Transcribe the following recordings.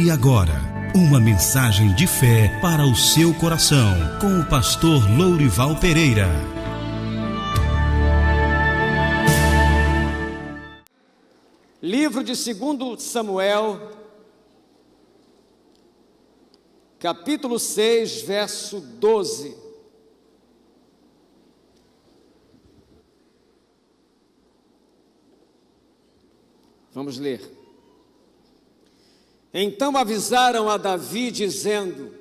E agora, uma mensagem de fé para o seu coração, com o pastor Lourival Pereira. Livro de 2 Samuel, capítulo 6, verso 12. Vamos ler. Então avisaram a Davi, dizendo: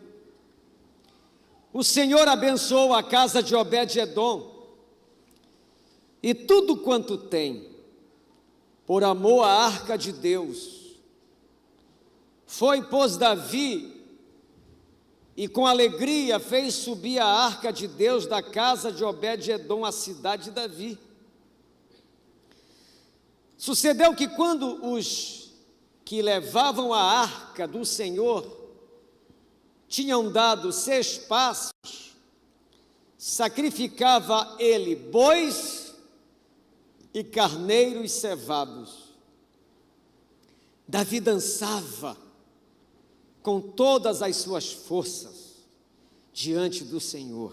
o Senhor abençoou a casa de Obed-edom e tudo quanto tem, por amor à arca de Deus. Foi, pois, Davi, e com alegria fez subir a arca de Deus da casa de Obed-edom à cidade de Davi. Sucedeu que quando os que levavam a arca do Senhor tinham dado 6 passos, sacrificava ele bois e carneiros cevados. Davi dançava com todas as suas forças diante do Senhor.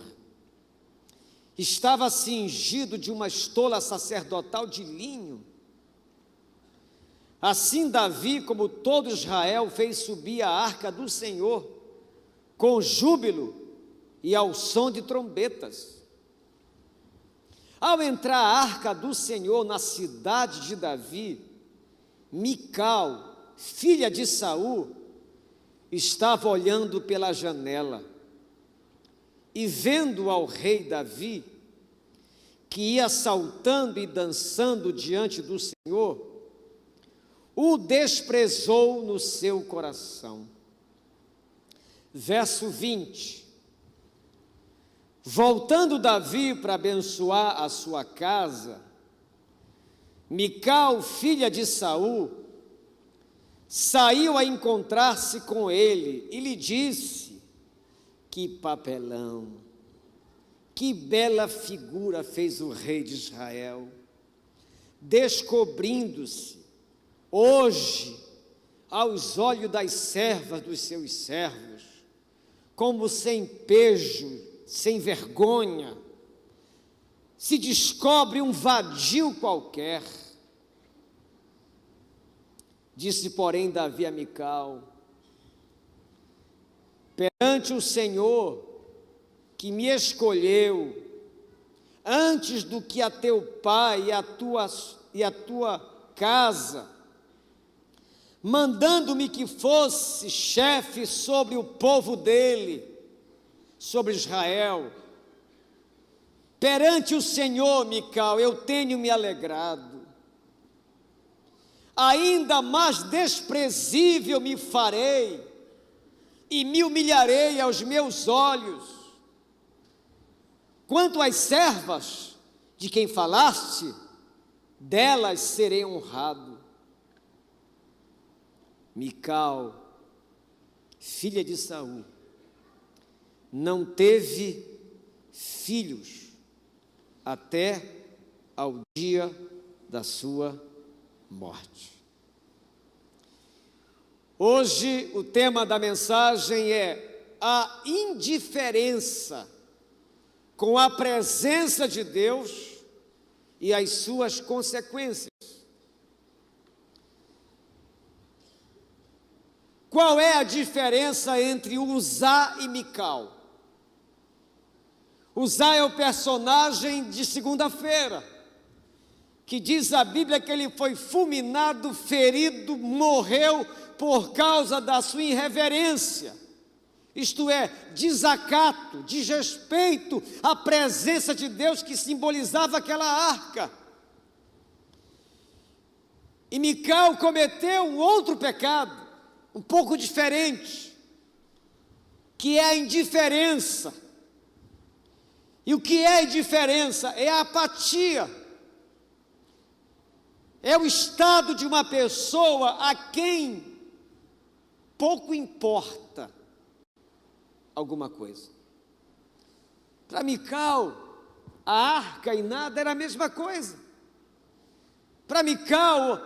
Estava cingido de uma estola sacerdotal de linho. Assim Davi, como todo Israel, fez subir a arca do Senhor com júbilo e ao som de trombetas. Ao entrar a arca do Senhor na cidade de Davi, Mical, filha de Saul, estava olhando pela janela e vendo ao rei Davi, que ia saltando e dançando diante do Senhor, o desprezou no seu coração. Verso 20. Voltando Davi para abençoar a sua casa, Mical, filha de Saul, saiu a encontrar-se com ele e lhe disse: que papelão, que bela figura fez o rei de Israel, descobrindo-se hoje aos olhos das servas dos seus servos, como sem pejo, sem vergonha, se descobre um vadio qualquer. Disse, porém, Davi a Mical: perante o Senhor, que me escolheu, antes do que a teu pai e a tua casa, mandando-me que fosse chefe sobre o povo dele, sobre Israel. Perante o Senhor, Mical, eu tenho me alegrado. Ainda mais desprezível me farei e me humilharei aos meus olhos. Quanto às servas de quem falaste, delas serei honrado. Mical, filha de Saul, não teve filhos até ao dia da sua morte. Hoje o tema da mensagem é a indiferença com a presença de Deus e as suas consequências. Qual é a diferença entre Uzá e Mical? Uzá é o personagem de segunda-feira, que diz a Bíblia que ele foi fulminado, ferido, morreu por causa da sua irreverência, isto é, desacato, desrespeito à presença de Deus que simbolizava aquela arca. E Mical cometeu um outro pecado, um pouco diferente, que é a indiferença. E o que é a indiferença? É a apatia. É o estado de uma pessoa a quem pouco importa alguma coisa. Para Mical, a arca e nada era a mesma coisa. Para Mical,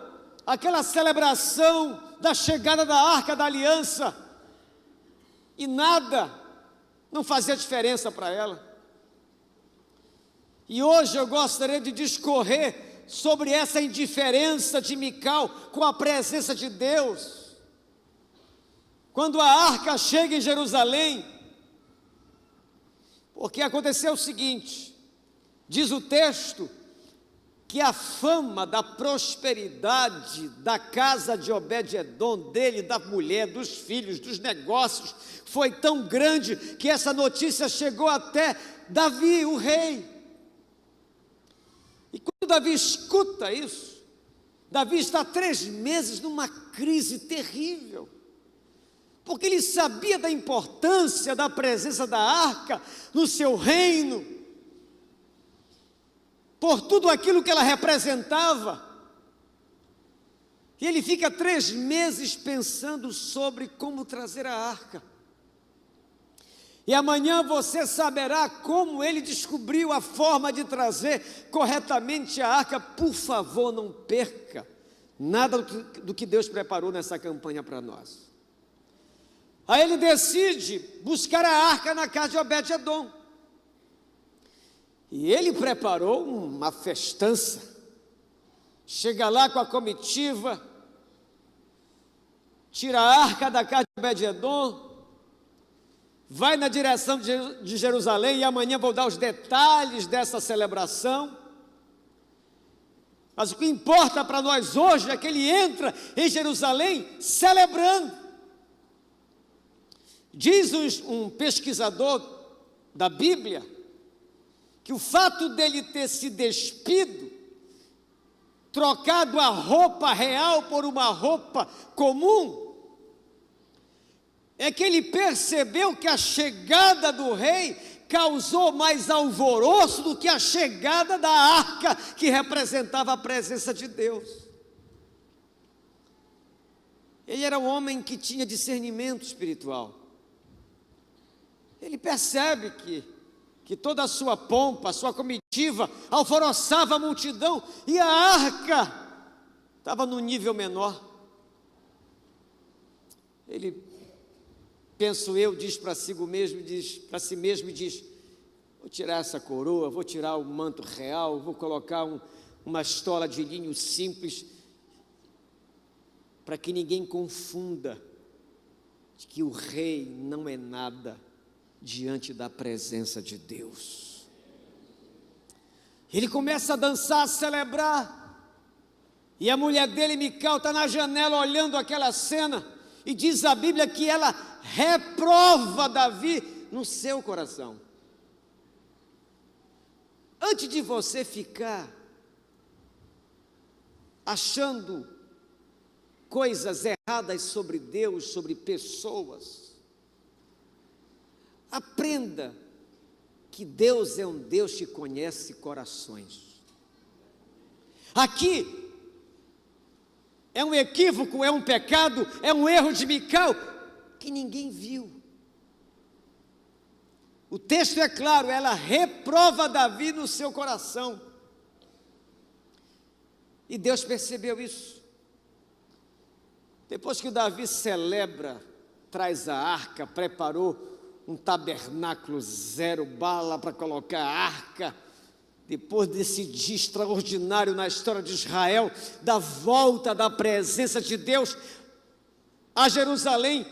aquela celebração da chegada da Arca da Aliança, e nada, não fazia diferença para ela. E hoje eu gostaria de discorrer sobre essa indiferença de Mical com a presença de Deus. Quando a arca chega em Jerusalém, porque aconteceu o seguinte, diz o texto, que a fama da prosperidade da casa de Obed-edom, dele, da mulher, dos filhos, dos negócios, foi tão grande que essa notícia chegou até Davi, o rei. E quando Davi escuta isso, Davi está 3 meses numa crise terrível, porque ele sabia da importância da presença da arca no seu reino, por tudo aquilo que ela representava. E ele fica 3 meses pensando sobre como trazer a arca. E amanhã você saberá como ele descobriu a forma de trazer corretamente a arca. Por favor, não perca nada do que Deus preparou nessa campanha para nós. Aí ele decide buscar a arca na casa de Obed-edom. E ele preparou uma festança. Chega lá com a comitiva, tira a arca da casa de Obed-edom, vai na direção de Jerusalém, e amanhã vou dar os detalhes dessa celebração. Mas o que importa para nós hoje é que ele entra em Jerusalém celebrando. Diz um pesquisador da Bíblia, que o fato dele ter se despido, trocado a roupa real por uma roupa comum, é que ele percebeu que a chegada do rei causou mais alvoroço do que a chegada da arca, que representava a presença de Deus. Ele era um homem que tinha discernimento espiritual. Ele percebe que toda a sua pompa, a sua comitiva, alvoroçava a multidão, e a arca estava no nível menor. Ele, penso eu, diz para si mesmo, vou tirar essa coroa, vou tirar o manto real, vou colocar uma estola de linho simples, para que ninguém confunda de que o rei não é nada diante da presença de Deus. Ele começa a dançar, a celebrar, e a mulher dele, Mical, está na janela olhando aquela cena, e diz a Bíblia que ela reprova Davi no seu coração. Antes de você ficar achando coisas erradas sobre Deus, sobre pessoas, aprenda que Deus é um Deus que conhece corações. Aqui é um equívoco, é um pecado, é um erro de Mical que ninguém viu. O texto é claro, ela reprova Davi no seu coração. E Deus percebeu isso. Depois que Davi celebra, traz a arca, preparou um tabernáculo 0 bala para colocar a arca. Depois desse dia extraordinário na história de Israel, da volta da presença de Deus a Jerusalém,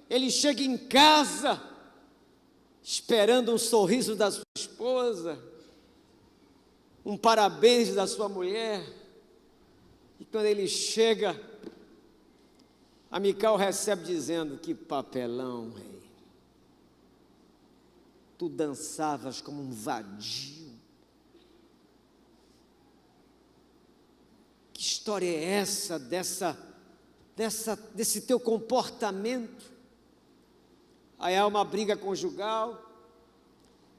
ele chega em casa, esperando um sorriso da sua esposa, um parabéns da sua mulher. E quando ele chega, a Mical recebe dizendo: que papelão, rei. Tu dançavas como um vadio. Que história é essa desse teu comportamento? Aí há uma briga conjugal.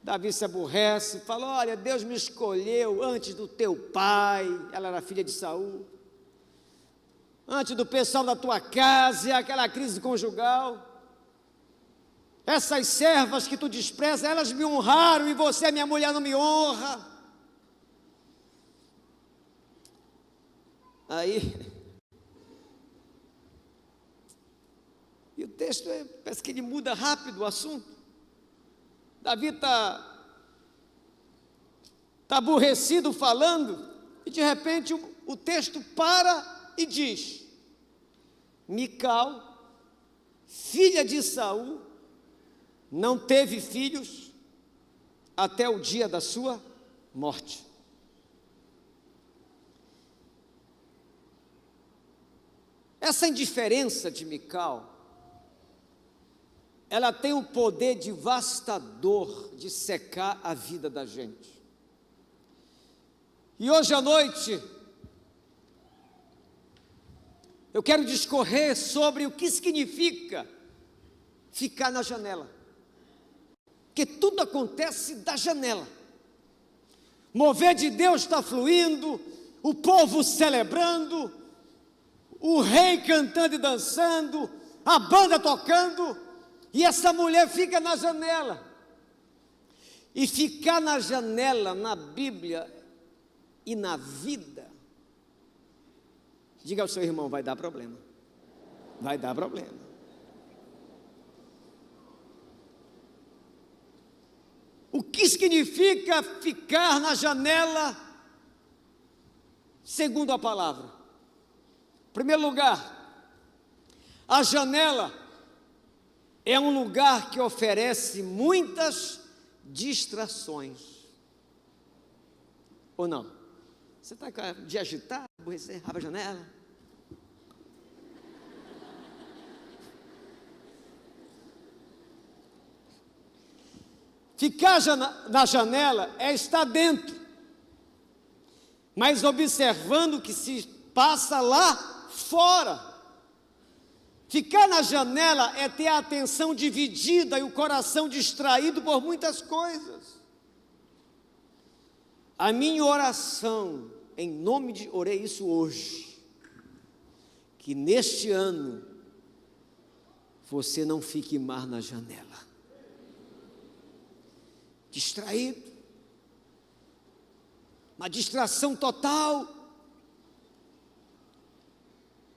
Davi se aborrece, fala: olha, Deus me escolheu antes do teu pai. Ela era filha de Saul. Antes do pessoal da tua casa, e aquela crise conjugal. Essas servas que tu despreza, elas me honraram, e você, minha mulher, não me honra. Aí texto parece que ele muda rápido o assunto. Davi está aborrecido falando, e de repente o texto para e diz: Mical, filha de Saul, não teve filhos até o dia da sua morte. Essa indiferença de Mical, ela tem um poder devastador de secar a vida da gente. E hoje à noite, eu quero discorrer sobre o que significa ficar na janela. Porque tudo acontece da janela. O mover de Deus está fluindo, o povo celebrando, o rei cantando e dançando, a banda tocando, e essa mulher fica na janela. E ficar na janela, na Bíblia e na vida, diga ao seu irmão, vai dar problema. Vai dar problema. O que significa ficar na janela, segundo a palavra? Em primeiro lugar, a janela é um lugar que oferece muitas distrações. Ou não? Você está de agitar, você abre a janela. Ficar na janela é estar dentro, mas observando o que se passa lá fora. Ficar na janela é ter a atenção dividida e o coração distraído por muitas coisas. A minha oração, orei isso hoje, que neste ano você não fique mais na janela, distraído, uma distração total.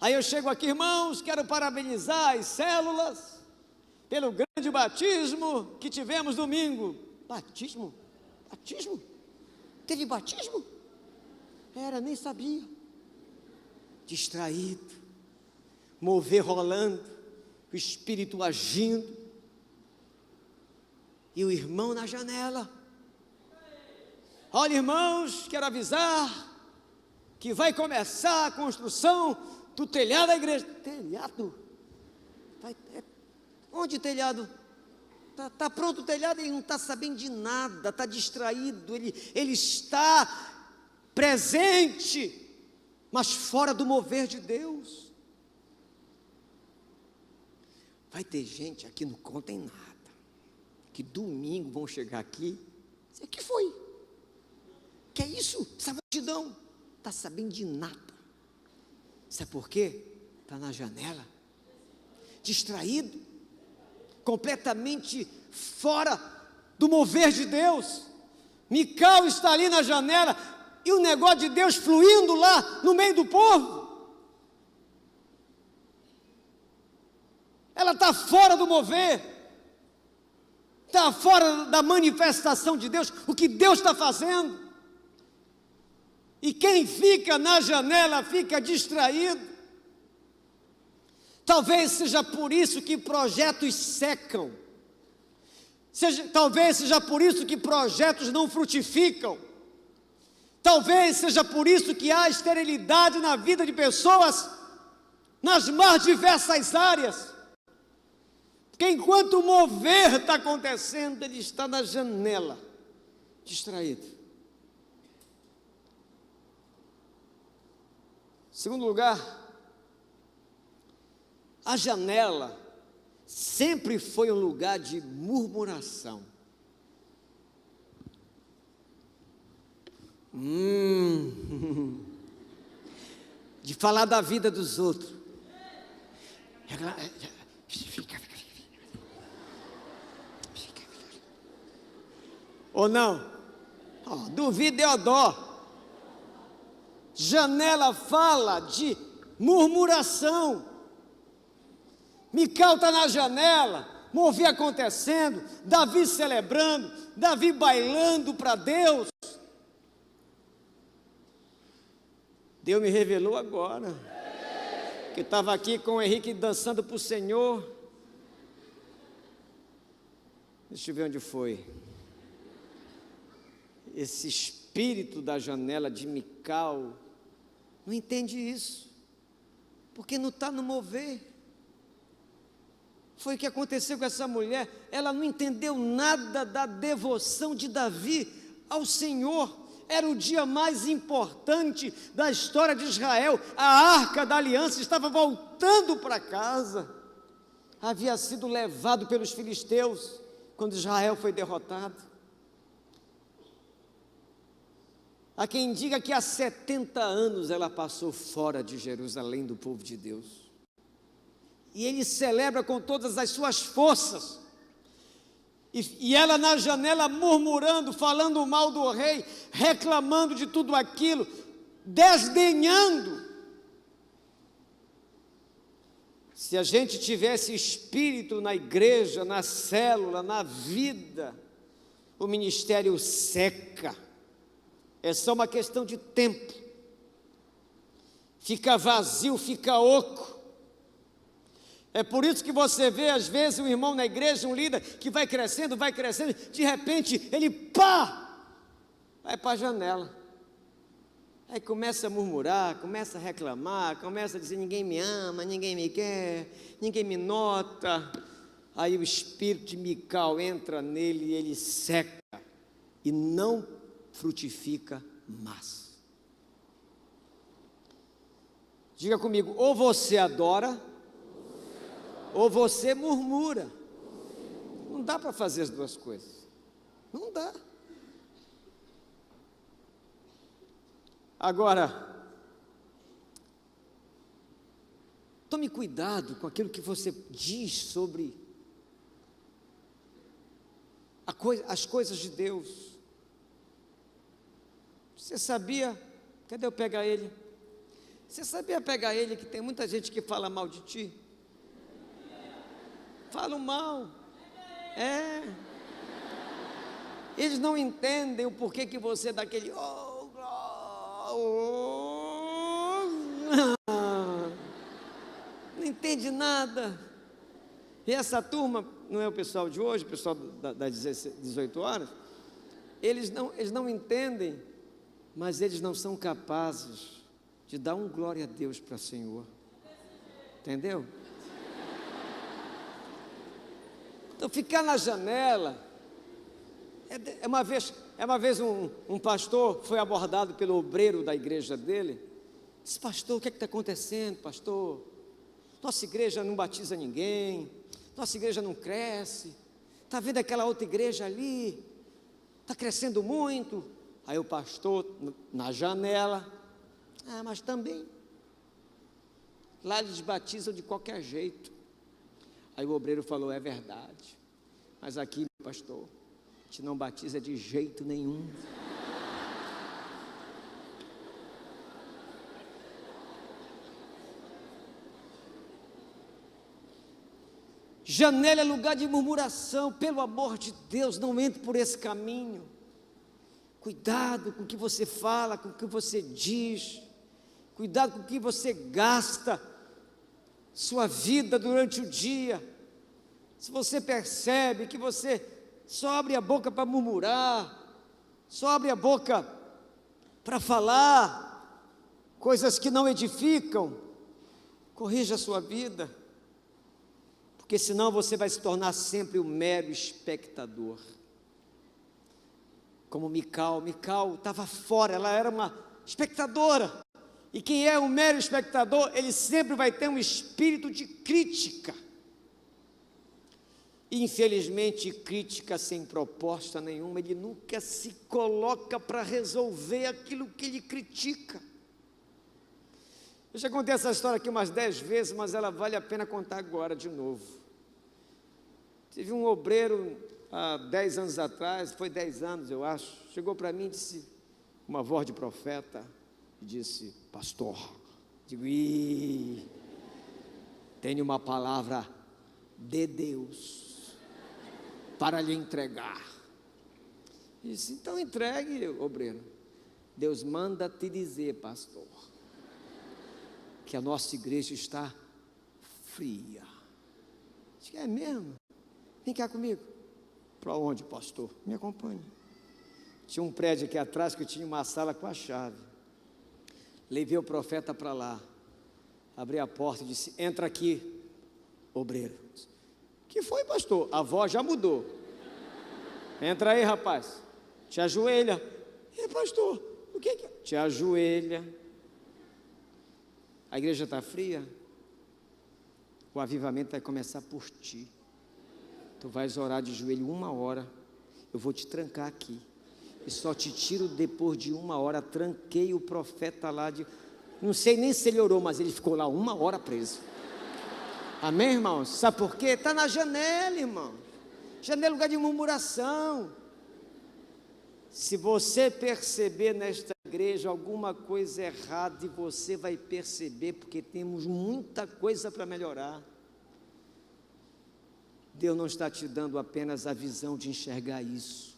Aí eu chego aqui, irmãos, quero parabenizar as células pelo grande batismo que tivemos domingo. Batismo? Batismo? Teve batismo? Nem sabia. Distraído, mover rolando, o Espírito agindo, e o irmão na janela. Olha, irmãos, quero avisar que vai começar a construção do telhado da igreja. Telhado? Onde telhado? Está pronto o telhado, ele não está sabendo de nada, está distraído, ele está presente, mas fora do mover de Deus. Vai ter gente aqui, não contem nada, que domingo vão chegar aqui, o que foi? Que é isso? Essa multidão, está sabendo de nada. Sabe por quê? Está na janela, distraído, completamente fora do mover de Deus. Mical está ali na janela, e o negócio de Deus fluindo lá no meio do povo. Ela está fora do mover, está fora da manifestação de Deus, o que Deus está fazendo. E quem fica na janela fica distraído. Talvez seja por isso que projetos secam. Talvez seja por isso que projetos não frutificam. Talvez seja por isso que há esterilidade na vida de pessoas nas mais diversas áreas. Porque enquanto o mover está acontecendo, ele está na janela, distraído. Segundo lugar, a janela sempre foi um lugar de murmuração. De falar da vida dos outros. Fica. Ou não? Duvido eu dó. Janela fala de murmuração. Mical está na janela, mover acontecendo, Davi celebrando, Davi bailando para Deus. Deus me revelou agora, que estava aqui com o Henrique dançando para o Senhor. Deixa eu ver onde foi. Esse espírito da janela de Mical não entende isso, porque não está no mover. Foi o que aconteceu com essa mulher. Ela não entendeu nada da devoção de Davi ao Senhor. Era o dia mais importante da história de Israel. A arca da aliança estava voltando para casa. Havia sido levado pelos filisteus quando Israel foi derrotado. Há quem diga que há 70 anos ela passou fora de Jerusalém do povo de Deus. E ele celebra com todas as suas forças. E ela na janela murmurando, falando mal do rei, reclamando de tudo aquilo, desdenhando. Se a gente tivesse espírito na igreja, na célula, na vida, o ministério seca. É só uma questão de tempo. Fica vazio, fica oco. É por isso que você vê, às vezes, um irmão na igreja, um líder, que vai crescendo, de repente, ele vai para a janela. Aí começa a murmurar, começa a reclamar, começa a dizer, ninguém me ama, ninguém me quer, ninguém me nota. Aí o espírito de Mical entra nele e ele seca, e não frutifica mais. Diga comigo, ou você adora, ou você murmura. Não dá para fazer as duas coisas. Não dá. Agora, tome cuidado com aquilo que você diz sobre as coisas de Deus. Você sabia? Cadê eu pegar ele? Você sabia pegar ele que tem muita gente que fala mal de ti? Falam mal. Eles não entendem o porquê que você dá aquele não entende nada. E essa turma, não é o pessoal de hoje, o pessoal das 18 horas, eles não entendem, mas eles não são capazes de dar um glória a Deus para o Senhor. Entendeu? Então, ficar na janela. Uma vez um pastor foi abordado pelo obreiro da igreja dele. Disse, pastor, o que está acontecendo, pastor? Nossa igreja não batiza ninguém, nossa igreja não cresce, está vendo aquela outra igreja ali, está crescendo muito. Aí o pastor, na janela, mas também, lá eles batizam de qualquer jeito. Aí o obreiro falou, é verdade, mas aqui, pastor, a gente não batiza de jeito nenhum. Janela é lugar de murmuração, pelo amor de Deus, não entre por esse caminho. Cuidado com o que você fala, com o que você diz, cuidado com o que você gasta sua vida durante o dia. Se você percebe que você só abre a boca para murmurar, só abre a boca para falar coisas que não edificam, corrija a sua vida, porque senão você vai se tornar sempre um mero espectador. Como Mical estava fora, ela era uma espectadora. E quem é um mero espectador, ele sempre vai ter um espírito de crítica. Infelizmente, crítica sem proposta nenhuma, ele nunca se coloca para resolver aquilo que ele critica. Eu já contei essa história aqui umas 10 vezes, mas ela vale a pena contar agora de novo. Tive um obreiro há 10 anos atrás, foi 10 anos eu acho, chegou para mim e disse, uma voz de profeta, e disse, pastor, digo, tenho uma palavra de Deus para lhe entregar. Disse, então entregue, obreiro. Deus manda te dizer, pastor, que a nossa igreja está fria. Disse, é mesmo? Vem cá comigo. Para onde, pastor? Me acompanhe. Tinha um prédio aqui atrás que tinha uma sala com a chave. Levei o profeta para lá. Abri a porta e disse, entra aqui, obreiro. Que foi, pastor? A voz já mudou. Entra aí, rapaz. Te ajoelha. Pastor, o que é? Te ajoelha. A igreja está fria. O avivamento vai começar por ti. Tu vais orar de joelho 1 hora. Eu vou te trancar aqui. E só te tiro depois de 1 hora. Tranquei o profeta lá de... Não sei nem se ele orou, mas ele ficou lá 1 hora preso. Amém, irmãos? Sabe por quê? Está na janela, irmão. Janela é lugar de murmuração. Se você perceber nesta igreja alguma coisa errada, e você vai perceber, porque temos muita coisa para melhorar. Deus não está te dando apenas a visão de enxergar isso.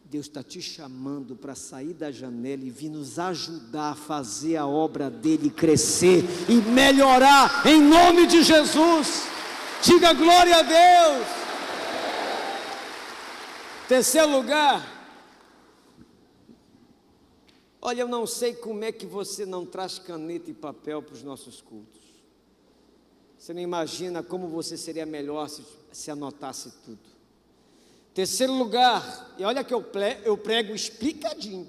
Deus está te chamando para sair da janela e vir nos ajudar a fazer a obra dele crescer e melhorar em nome de Jesus. Diga glória a Deus. Terceiro lugar. Olha, eu não sei como é que você não traz caneta e papel para os nossos cultos. Você não imagina como você seria melhor se anotasse tudo. Terceiro lugar, e olha que eu prego explicadinho.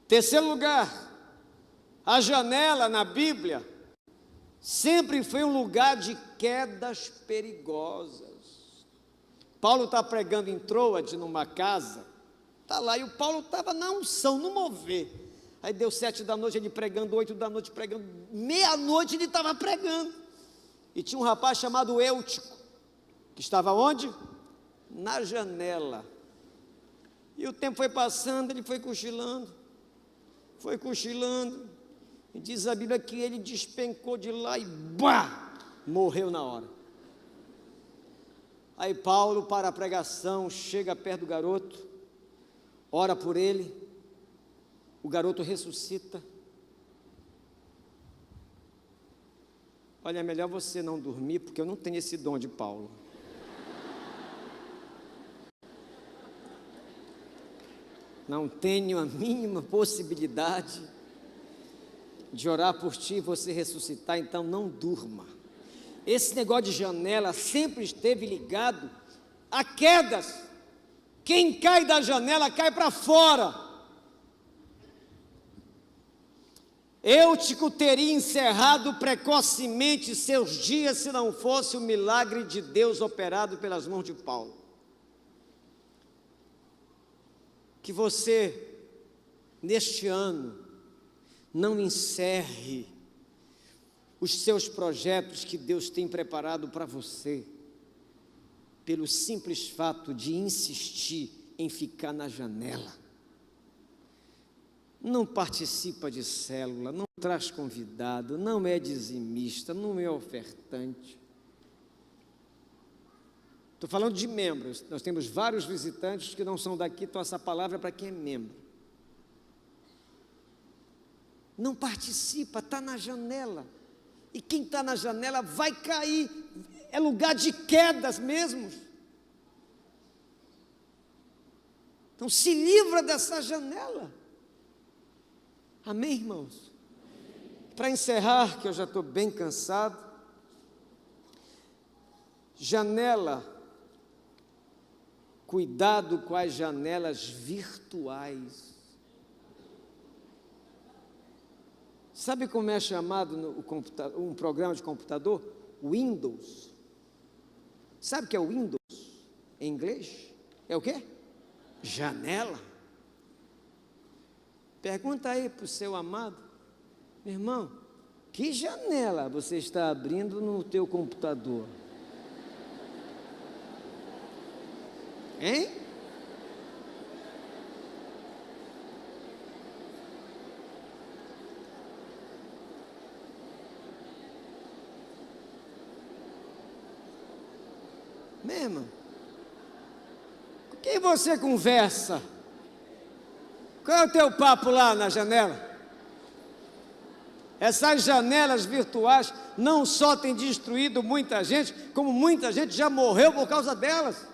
Terceiro lugar, a janela na Bíblia sempre foi um lugar de quedas perigosas. Paulo está pregando em Troade, numa casa, está lá, e o Paulo estava na unção, no mover. Aí deu 7 da noite, ele pregando, 8 da noite pregando, meia-noite ele estava pregando. E tinha um rapaz chamado Eutico, que estava onde? Na janela. E o tempo foi passando, ele foi cochilando. E diz a Bíblia que ele despencou de lá e bah, morreu na hora. Aí Paulo, para a pregação, chega perto do garoto, ora por ele, o garoto ressuscita. Olha, é melhor você não dormir, porque eu não tenho esse dom de Paulo. Não tenho a mínima possibilidade de orar por ti e você ressuscitar, então não durma. Esse negócio de janela sempre esteve ligado a quedas. Quem cai da janela cai para fora. Eutico teria encerrado precocemente seus dias se não fosse o milagre de Deus operado pelas mãos de Paulo. Que você, neste ano, não encerre os seus projetos que Deus tem preparado para você, pelo simples fato de insistir em ficar na janela. Não participa de célula, não traz convidado, não é dizimista, não é ofertante. Estou falando de membros, nós temos vários visitantes que não são daqui, então essa palavra é para quem é membro. Não participa, está na janela. E quem está na janela vai cair, é lugar de quedas mesmo. Então se livra dessa janela. Amém, irmãos? Para encerrar, que eu já estou bem cansado. Janela. Cuidado com as janelas virtuais. Sabe como é chamado um programa de computador? Windows. Sabe o que é o Windows em inglês? É o quê? Janela. Pergunta aí para o seu amado, meu irmão, que janela você está abrindo no teu computador? Hein? Mesmo? Com quem você conversa? Qual é o teu papo lá na janela? Essas janelas virtuais não só têm destruído muita gente, como muita gente já morreu por causa delas.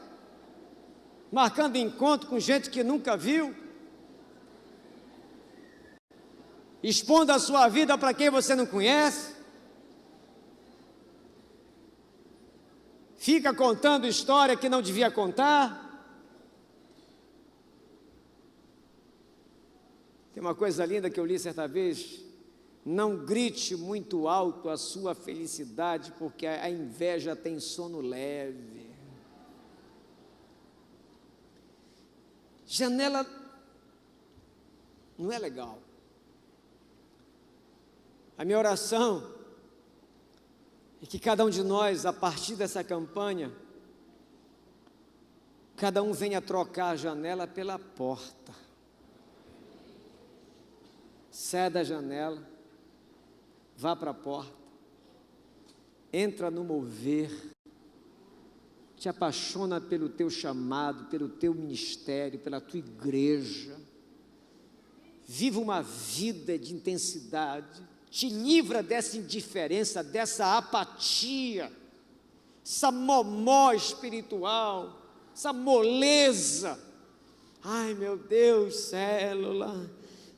Marcando encontro com gente que nunca viu. Expondo a sua vida para quem você não conhece. Fica contando história que não devia contar. Tem uma coisa linda que eu li certa vez: não grite muito alto a sua felicidade, porque a inveja tem sono leve. Janela não é legal. A minha oração é que cada um de nós, a partir dessa campanha, cada um venha trocar a janela pela porta. Sai da janela, vá para a porta, entra no mover, te apaixona pelo teu chamado, pelo teu ministério, pela tua igreja. Viva uma vida de intensidade. Te livra dessa indiferença, dessa apatia, essa momó espiritual, essa moleza. Ai, meu Deus, célula.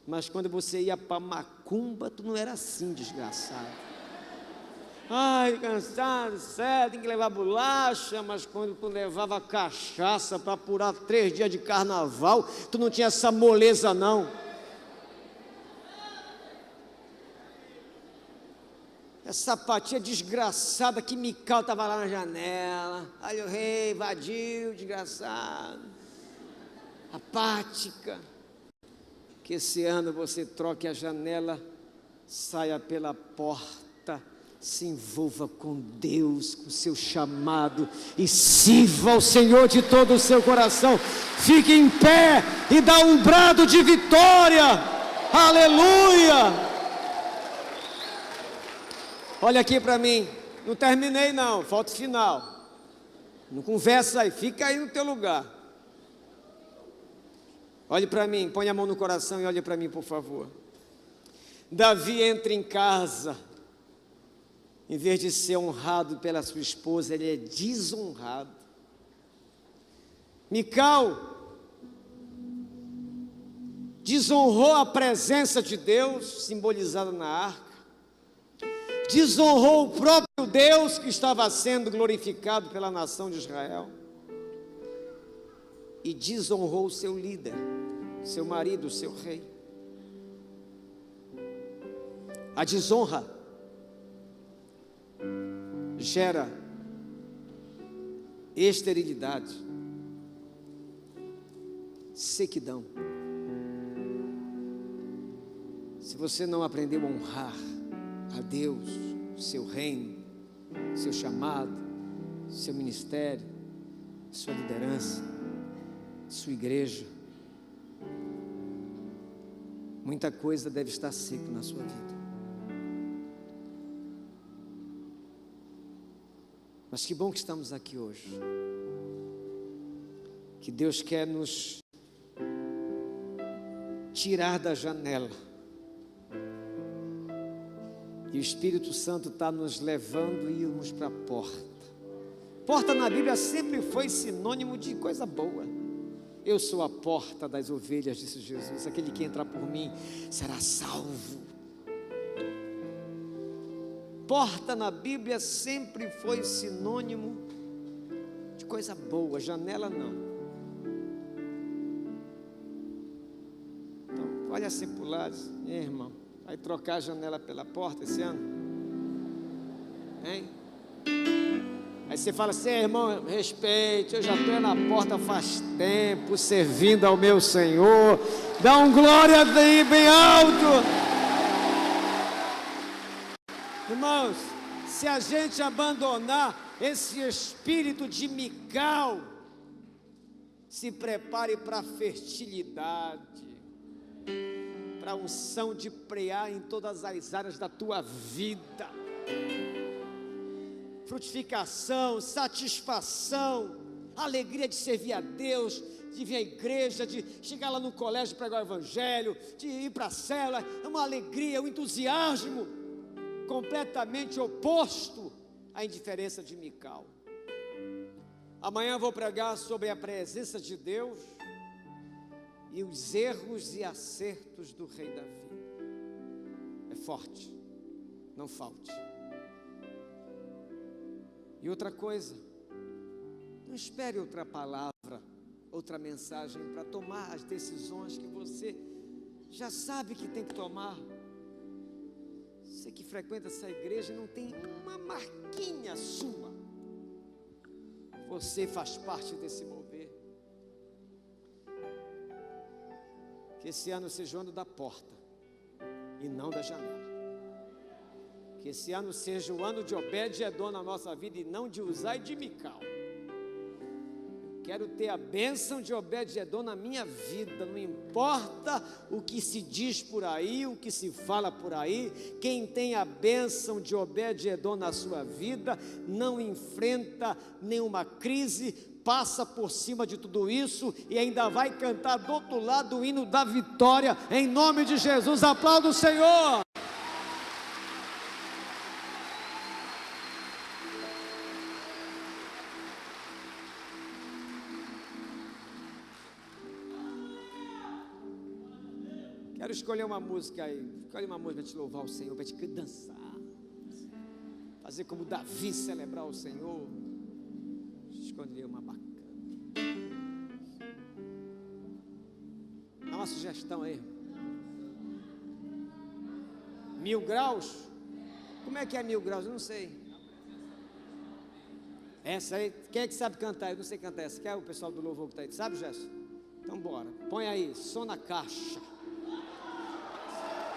Mas quando você ia para macumba, tu não era assim, desgraçado. Ai, cansado, sério, tem que levar bolacha. Mas quando tu levava cachaça para apurar 3 dias de carnaval, tu não tinha essa moleza, não. Essa apatia desgraçada que Mical estava lá na janela. Olha o rei, vadio, desgraçado. Apática. Que esse ano você troque a janela, saia pela porta, se envolva com Deus, com o seu chamado e sirva ao Senhor de todo o seu coração. Fique em pé e dá um brado de vitória. Aleluia! Olha aqui para mim, não terminei não, falta o final. Não conversa aí, fica aí no teu lugar. Olhe para mim, põe a mão no coração e olhe para mim, por favor. Davi entra em casa, em vez de ser honrado pela sua esposa, ele é desonrado. Mical desonrou a presença de Deus, simbolizada na arca. Desonrou o próprio Deus que estava sendo glorificado pela nação de Israel. E desonrou o seu líder, seu marido, seu rei. A desonra gera esterilidade, sequidão. Se você não aprendeu a honrar a Deus, seu reino, seu chamado, seu ministério, sua liderança, sua igreja, muita coisa deve estar seca na sua vida. Mas que bom que estamos aqui hoje. Que Deus quer nos tirar da janela. E o Espírito Santo está nos levando e irmos para a porta. Porta na Bíblia sempre foi sinônimo de coisa boa. Eu sou a porta das ovelhas, disse Jesus. Aquele que entrar por mim será salvo. Porta na Bíblia sempre foi sinônimo de coisa boa, janela não. Então, olha assim para o lado, irmão, vai trocar a janela pela porta esse ano? Hein? Aí você fala assim, irmão, respeite, eu já estou na porta faz tempo, servindo ao meu Senhor. Dá um glória bem, bem alto. Irmãos, se a gente abandonar esse espírito de Mical, se prepare para a fertilidade, para a unção de prear em todas as áreas da tua vida. frutificação, satisfação, alegria de servir a Deus, de vir à igreja, de chegar lá no colégio e pregar o evangelho, de ir para a célula. É uma alegria, um entusiasmo completamente oposto à indiferença de Mical. Amanhã eu vou pregar sobre a presença de Deus e os erros e acertos do rei Davi. É forte, não falte. E outra coisa, não espere outra palavra, outra mensagem para tomar as decisões que você já sabe que tem que tomar. Você que frequenta essa igreja não tem uma marquinha sua. Você faz parte desse mover. Que esse ano seja o ano da porta e não da janela. Que esse ano seja o ano de Obed-Edom na nossa vida e não de Uzá e de Mical. Quero ter a bênção de Obed-Edom na minha vida. Não importa o que se diz por aí, o que se fala por aí. Quem tem a bênção de Obed-Edom na sua vida não enfrenta nenhuma crise, passa por cima de tudo isso e ainda vai cantar do outro lado o hino da vitória. Em nome de Jesus, aplauda o Senhor. Quero escolher uma música aí. Escolhe uma música para te louvar o Senhor, para te dançar. Fazer como Davi, celebrar o Senhor. Escolher uma bacana. Dá uma sugestão aí. 1000 graus? Como é que é 1000 graus? Eu não sei. Essa aí, quem é que sabe cantar? Eu não sei cantar essa. Quer o pessoal do louvor que está aí? Sabe, Gerson? Então bora. Põe aí, som na caixa.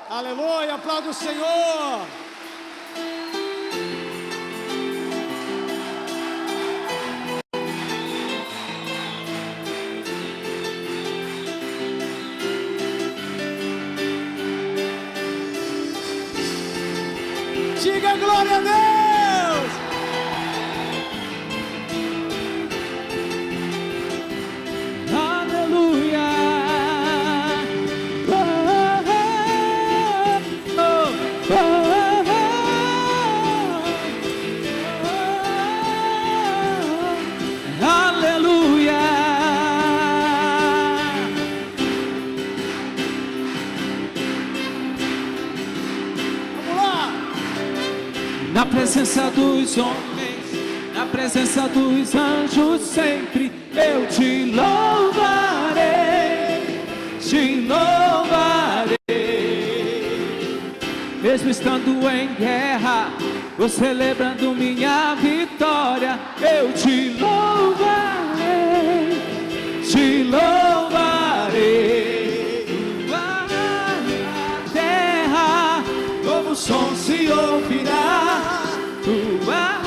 Aleluia, aplauda o Senhor. Diga glória a Deus. Aleluia. Na presença dos homens, na presença dos anjos, sempre eu te louvarei, te louvarei. Mesmo estando em guerra, ou celebrando minha vitória, eu te louvarei, te louvarei. A terra, como som se ouvirá, tua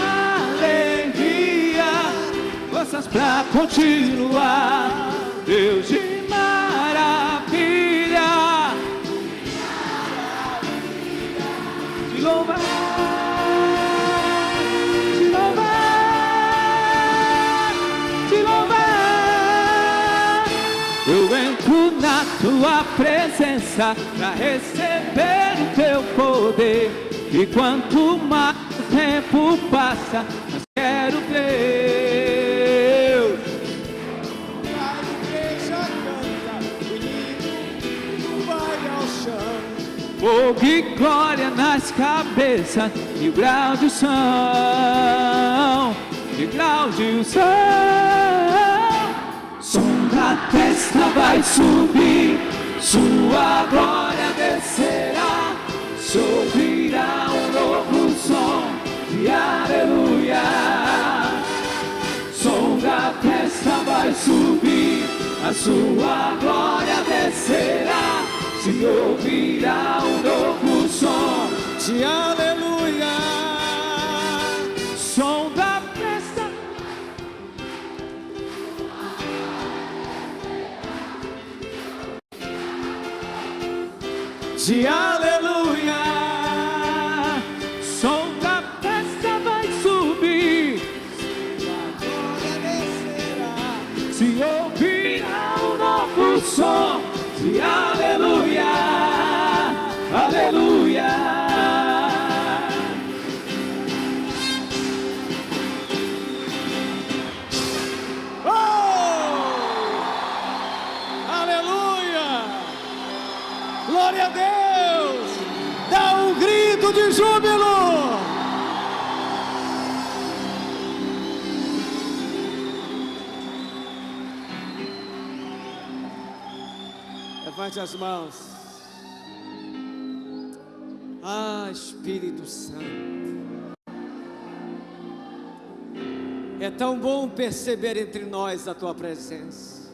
alegria, forças pra continuar, Deus de maravilha, te louvar, te louvar, te louvar. Eu entro na tua presença pra receber o teu poder, e quanto mais o tempo passa, mas quero Deus. A igreja canta, o hino vai ao chão. Fogo e glória nas cabeças, e grau de unção, e grau de unção. Som da testa vai subir, sua glória descerá, ouvirá um novo som de aleluia. Som da festa vai subir, a sua glória descerá, se ouvirá um novo som de aleluia. Som da festa de aleluia. Som da festa vai subir, júbilo. Levante as mãos. Ah, Espírito Santo. É tão bom perceber entre nós a tua presença.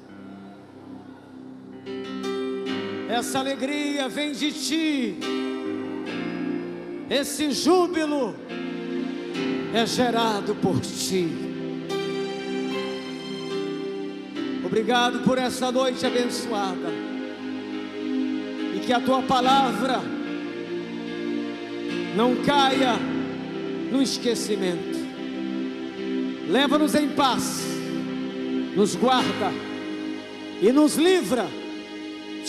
Essa alegria vem de ti. Esse júbilo é gerado por ti. Obrigado por essa noite abençoada. E que a tua palavra não caia no esquecimento. Leva-nos em paz, nos guarda e nos livra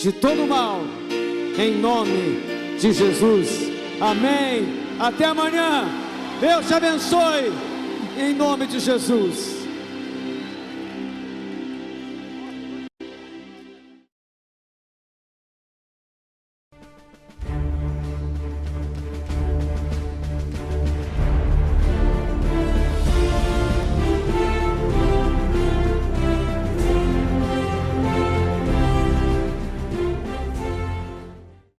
de todo mal, em nome de Jesus. Amém. Até amanhã. Deus te abençoe, em nome de Jesus.